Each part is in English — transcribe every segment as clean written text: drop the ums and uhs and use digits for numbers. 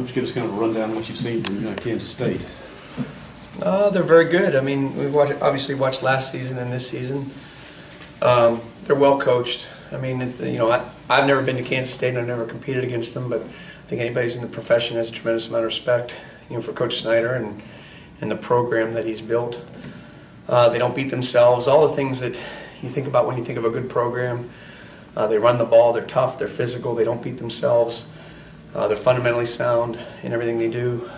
Coach, give us kind of a rundown of what you've seen from Kansas State. They're very good. I mean, we've obviously watched last season and this season. They're well coached. I mean, I've never been to Kansas State and I've never competed against them, but I think anybody who's in the profession has a tremendous amount of respect, for Coach Snyder and the program that he's built. They don't beat themselves. All the things that you think about when you think of a good program. They run the ball. They're tough. They're physical. They don't beat themselves. They're fundamentally sound in everything they do.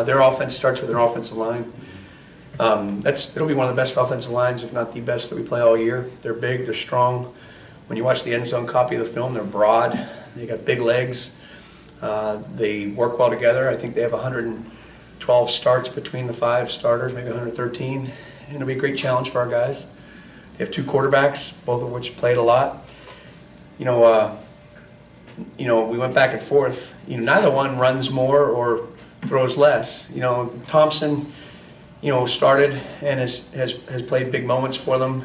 Their offense starts with their offensive line. It'll be one of the best offensive lines, if not the best, that we play all year. They're big. They're strong. When you watch the end zone copy of the film, they're broad. They got big legs. They work well together. I think they have 112 starts between the 5 starters, maybe 113. And it'll be a great challenge for our guys. They have 2 quarterbacks, both of which played a lot. We went back and forth. Neither one runs more or throws less. Thompson, started and has played big moments for them.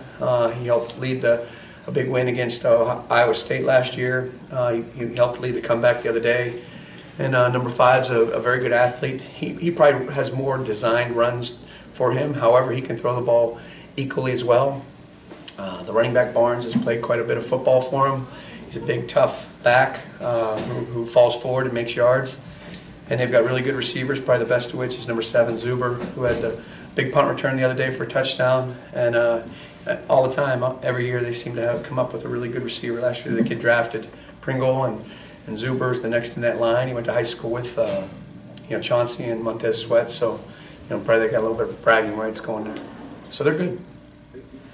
He helped lead a big win against Iowa State last year. He helped lead the comeback the other day. And number 5's a very good athlete. He probably has more designed runs for him. However, he can throw the ball equally as well. The running back Barnes has played quite a bit of football for him. He's a big, tough back who falls forward and makes yards. And they've got really good receivers, probably the best of which is number 7, Zuber, who had the big punt return the other day for a touchdown. And all the time, every year, they seem to come up with a really good receiver. Last year, the kid drafted Pringle, and Zuber's the next in that line. He went to high school with Chauncey and Montez Sweat, so probably they got a little bit of bragging rights going there. So they're good.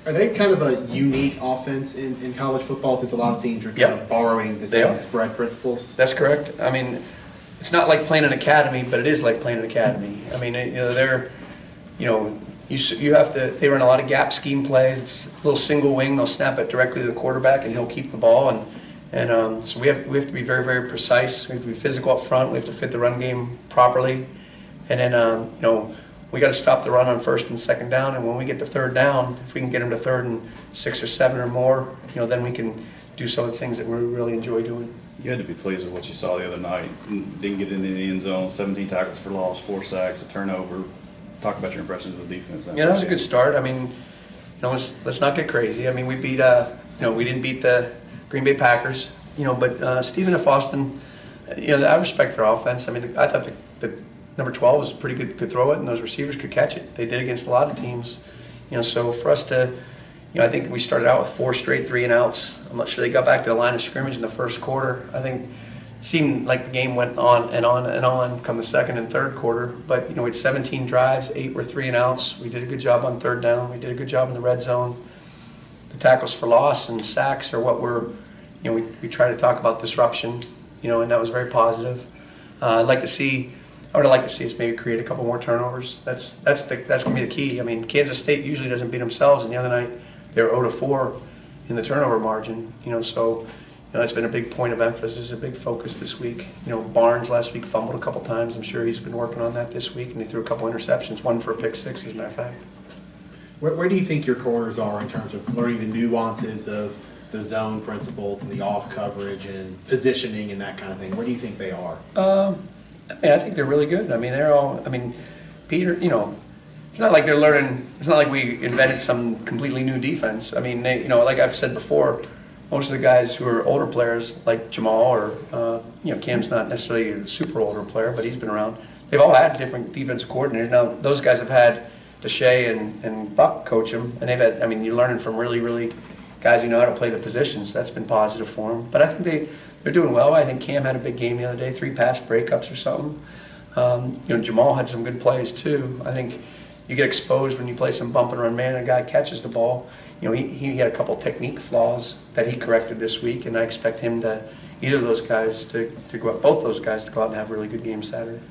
Are they kind of a unique offense in college football, since a lot of teams are kind of borrowing the same spread principles? That's correct. I mean, it's not like playing an academy, but it is like playing an academy. I mean, they run a lot of gap scheme plays. It's a little single wing. They'll snap it directly to the quarterback, and he'll keep the ball. And so we have to be very, very precise. We have to be physical up front. We have to fit the run game properly, and then we got to stop the run on 1st and 2nd down. And when we get to 3rd down, if we can get them to 3rd and 6 or 7 or more, then we can do some of the things that we really enjoy doing. You had to be pleased with what you saw the other night. Didn't get into the end zone, 17 tackles for loss, 4 sacks, a turnover. Talk about your impressions of the defense. Yeah, that was a good start. I mean, let's not get crazy. I mean, we beat we didn't beat the Green Bay Packers, but Stephen F. Austin, I respect their offense. I mean, I thought the number 12 was pretty good, could throw it, and those receivers could catch it. They did against a lot of teams, so for us to, I think we started out with 4 straight 3-and-outs. I'm not sure they got back to the line of scrimmage in the 1st quarter. I think it seemed like the game went on and on and on come the 2nd and 3rd quarter. But we had 17 drives, 8 were 3-and-outs. We did a good job on 3rd down. We did a good job in the red zone. The tackles for loss and sacks are what we try to talk about disruption, and that was very positive. I would like to see us maybe create a couple more turnovers. That's going to be the key. I mean, Kansas State usually doesn't beat themselves, and the other night they were 0-4 in the turnover margin. So that's been a big point of emphasis, a big focus this week. Barnes last week fumbled a couple times. I'm sure he's been working on that this week, and he threw a couple interceptions, 1 for a pick 6, as a matter of fact. Where do you think your corners are in terms of learning the nuances of the zone principles and the off coverage and positioning and that kind of thing? Where do you think they are? I think they're really good. I mean, Peter, it's not like they're learning, it's not like we invented some completely new defense. I mean, like I've said before, most of the guys who are older players, like Jamal or, Cam's not necessarily a super older player, but he's been around. They've all had different defensive coordinators. Now, those guys have had Deshae and Buck coach them, and you're learning from really, really guys who know how to play the positions. That's been positive for them. But I think they're doing well. I think Cam had a big game the other day, 3 pass breakups or something. Jamal had some good plays too. I think you get exposed when you play some bump and run man and a guy catches the ball. He had a couple technique flaws that he corrected this week, and I expect him to, both those guys to go out and have a really good game Saturday.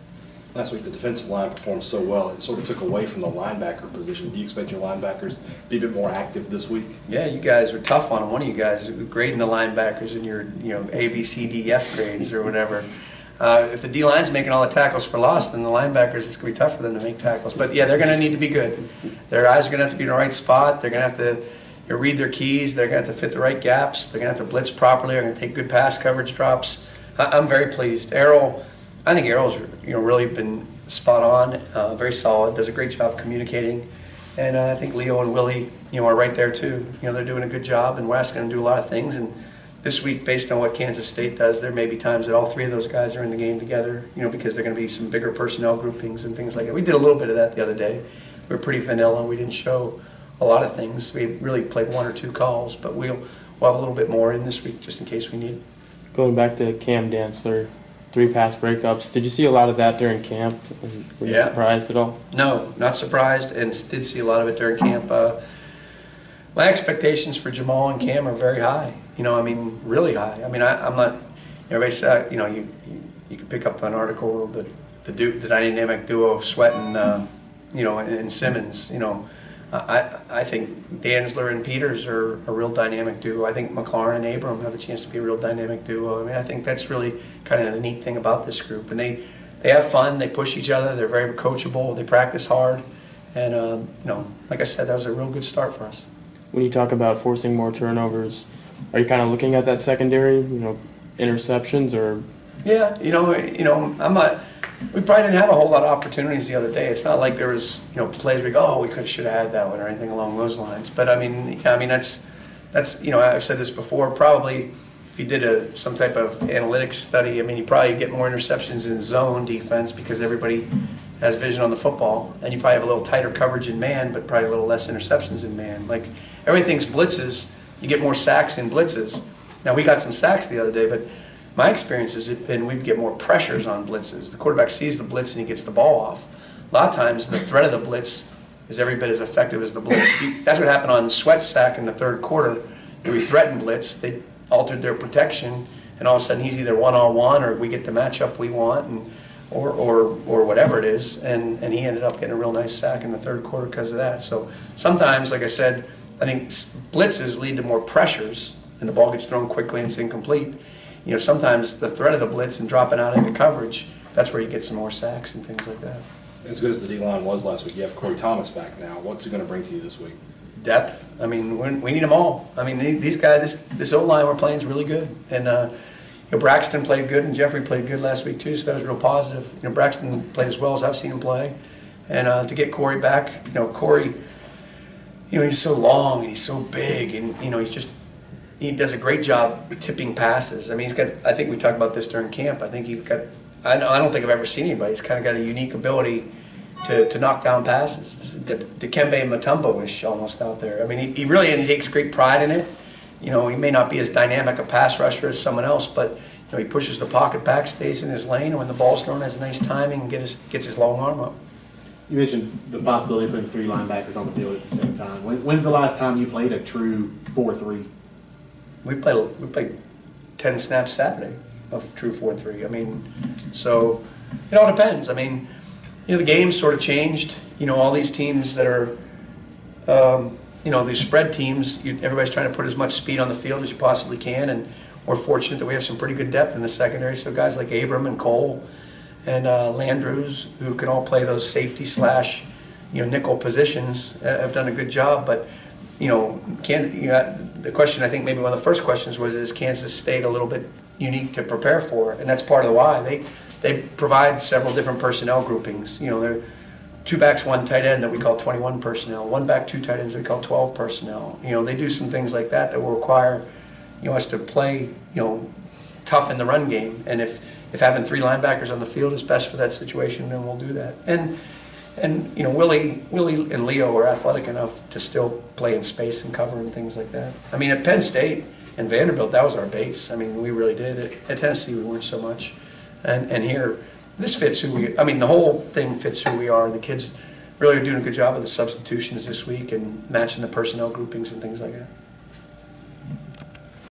Last week the defensive line performed so well, it sort of took away from the linebacker position. Do you expect your linebackers to be a bit more active this week? Yeah, you guys were tough on them. One of you guys grading the linebackers in your A, B, C, D, F grades or whatever. If the D-line's making all the tackles for loss, then the linebackers, it's going to be tough for them to make tackles. But yeah, they're going to need to be good. Their eyes are going to have to be in the right spot. They're going to have to read their keys. They're going to have to fit the right gaps. They're going to have to blitz properly. They're going to take good pass coverage drops. I'm very pleased. Errol, I think Errol's really been spot on, very solid, does a great job communicating, and I think Leo and Willie are right there too. They're doing a good job, and we're asking them to do a lot of things. And this week, based on what Kansas State does, there may be times that all three of those guys are in the game together, because they're going to be some bigger personnel groupings and things like that. We did a little bit of that the other day. We were pretty vanilla. We didn't show a lot of things. We really played one or two calls, but we'll have a little bit more in this week just in case we need it. Going back to Cam Dantzler, 3 pass breakups. Did you see a lot of that during camp? Were you surprised at all? No, not surprised, and did see a lot of it during camp. My expectations for Jamal and Cam are very high. Really high. I'm not. Everybody said, you could pick up an article the dynamic duo of Sweat and Simmons. I think Dantzler and Peters are a real dynamic duo. I think McLaurin and Abram have a chance to be a real dynamic duo. I think that's really kind of the neat thing about this group. And they have fun, they push each other, they're very coachable, they practice hard. And, like I said, that was a real good start for us. When you talk about forcing more turnovers, are you kind of looking at that secondary, interceptions or? Yeah, I'm not. We probably didn't have a whole lot of opportunities the other day. It's not like there was, plays where we go, we should have had that one or anything along those lines. But that's I've said this before. Probably, if you did some type of analytics study, you probably get more interceptions in zone defense because everybody has vision on the football, and you probably have a little tighter coverage in man, but probably a little less interceptions in man. Like everything's blitzes, you get more sacks in blitzes. Now we got some sacks the other day, but my experience has been we'd get more pressures on blitzes. The quarterback sees the blitz and he gets the ball off. A lot of times the threat of the blitz is every bit as effective as the blitz. That's what happened on Sweat's sack in the third quarter. We threatened blitz, they altered their protection, and all of a sudden he's either one-on-one or we get the matchup we want, or whatever it is, and he ended up getting a real nice sack in the third quarter because of that. So sometimes, like I said, I think blitzes lead to more pressures and the ball gets thrown quickly and it's incomplete. Sometimes the threat of the blitz and dropping out into coverage, that's where you get some more sacks and things like that. As good as the D-line was last week, you have Corey Thomas back now. What's he going to bring to you this week? Depth. We need them all. These guys, this O-line we're playing is really good. And Braxton played good and Jeffrey played good last week too, so that was real positive. Braxton played as well as I've seen him play. And to get Corey back, Corey, he's so long and he's so big and, he does a great job tipping passes. He's got, I think we talked about this during camp, I think he's got, I don't think I've ever seen anybody, he's kind of got a unique ability to knock down passes. Dikembe Mutombo-ish almost out there. He really takes great pride in it. He may not be as dynamic a pass rusher as someone else, but he pushes the pocket back, stays in his lane, and when the ball's thrown, has a nice timing and gets his long arm up. You mentioned the possibility of putting 3 linebackers on the field at the same time. When's the last time you played a true 4-3? We played 10 snaps Saturday of true 4-3. So it all depends. The game's sort of changed. All these teams that are, these spread teams, everybody's trying to put as much speed on the field as you possibly can, and we're fortunate that we have some pretty good depth in the secondary. So guys like Abram and Cole and Landrews, who can all play those safety / nickel positions, have done a good job. But the question, I think maybe one of the first questions was, is Kansas State a little bit unique to prepare for? And that's part of the why. They provide several different personnel groupings. They're 2 backs, 1 tight end that we call 21 personnel, 1 back, 2 tight ends that we call 12 personnel. They do some things like that will require us to play tough in the run game. And if having 3 linebackers on the field is best for that situation, then we'll do that. And Willie and Leo are athletic enough to still play in space and cover and things like that. At Penn State and Vanderbilt, that was our base. We really did. At Tennessee, we weren't so much. And here, this fits who we, the whole thing fits who we are. And the kids really are doing a good job of the substitutions this week and matching the personnel groupings and things like that.